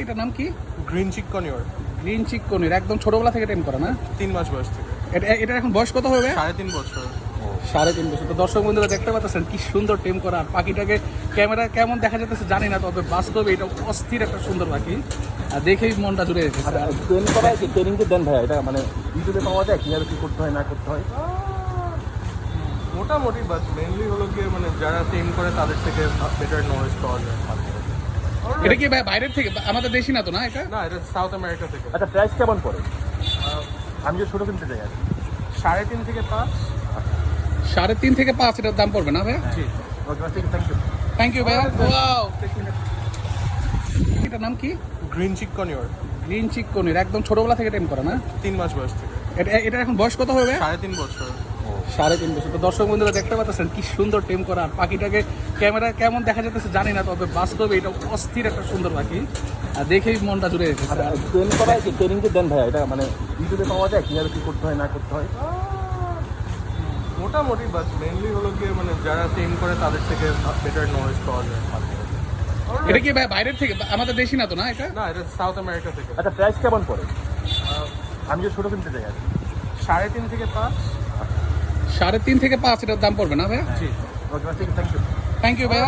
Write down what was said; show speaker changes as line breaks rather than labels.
এটার নাম কি?
Green cheek কনিওর।
গ্রিন চিক কনির একদম ছোটবেলা থেকে টেম করা না?
3 মাস বয়স থেকে।
এটা এখন বয়স কত হবে?
3.5 বছর।
3.5 বছর। তো দর্শক বন্ধুরা দেখতে পাচ্ছেন কি সুন্দর টেম করা। আর পাখিটাকে ক্যামেরা কেমন দেখা যাচ্ছে জানি না, তবে বাস্তবে এটা অস্থির একটা সুন্দর পাখি। আর দেখেই মনটা জুড়ে গেছে।
ট্রেন করা কি ট্রেনিং তো দেন ভাইয়া, এটা মানে ইউটিউবে পাওয়া যায় কিভাবে কি করতে হয় না করতে হয়?
মোটামুটি, বাট মেইনলি হলো গিয়ে মানে যারা টেম করে তাদের থেকে বেটার নলেজ পাওয়া যায়।
এটা কি বাইরের থেকে, আমাদের দেশি না তো না এটা?
না, এটা সাউথ আমেরিকা থেকে।
আচ্ছা, প্রাইস কেমন পড়ে? আমি যে ছোটো কিনতে চাই আর কি।
3.5 থেকে 5।
3.5 থেকে 5 এটার দাম পড়বে না ভাই?
জি।
ওকে, থ্যাংক ইউ।
থ্যাংক ইউ ভাইয়া। ওয়াও, এটার নাম কি?
Green cheek কনিওর।
গ্রিন চিক কনির একদম ছোটবেলা থেকে টেম করা না?
3 মাস বয়স থেকে।
এটা এখন বয়স কত হবে?
3.5 বছর।
3.5 বছর। তো দর্শক বন্ধুরা দেখতে পাচ্ছেন কি সুন্দর টেম করা। আর পাখিটাকে ক্যামেরা কেমন দেখা যাচ্ছে জানি না, তবে বাস্তবে এটা অস্থির একটা সুন্দর পাখি। আর দেখেই মনটা জুড়ে গেছে।
ট্রেন করা কি ট্রেনিং তো দেন ভাইয়া, এটা মানে ইউটিউবে পাওয়া যায় কিভাবে কি করতে হয় না করতে হয়?
মোটামুটি, বাট মেইনলি হলো গিয়ে মানে যারা টেম করে তাদের থেকে বেটার নলেজ পাওয়া যায়।
এটা কি বাইরের থেকে, আমাদের দেশি না তো না এটা?
না, এটা সাউথ আমেরিকা থেকে।
আচ্ছা, প্রাইস কেমন পড়ে? আমি যে ছোটো কিনতে চাই আর কি।
3.5 থেকে 5।
3.5 থেকে 5 এটার দাম পড়বে না ভাই?
জি।
ওকে, থ্যাংক ইউ।
থ্যাংক ইউ ভাইয়া।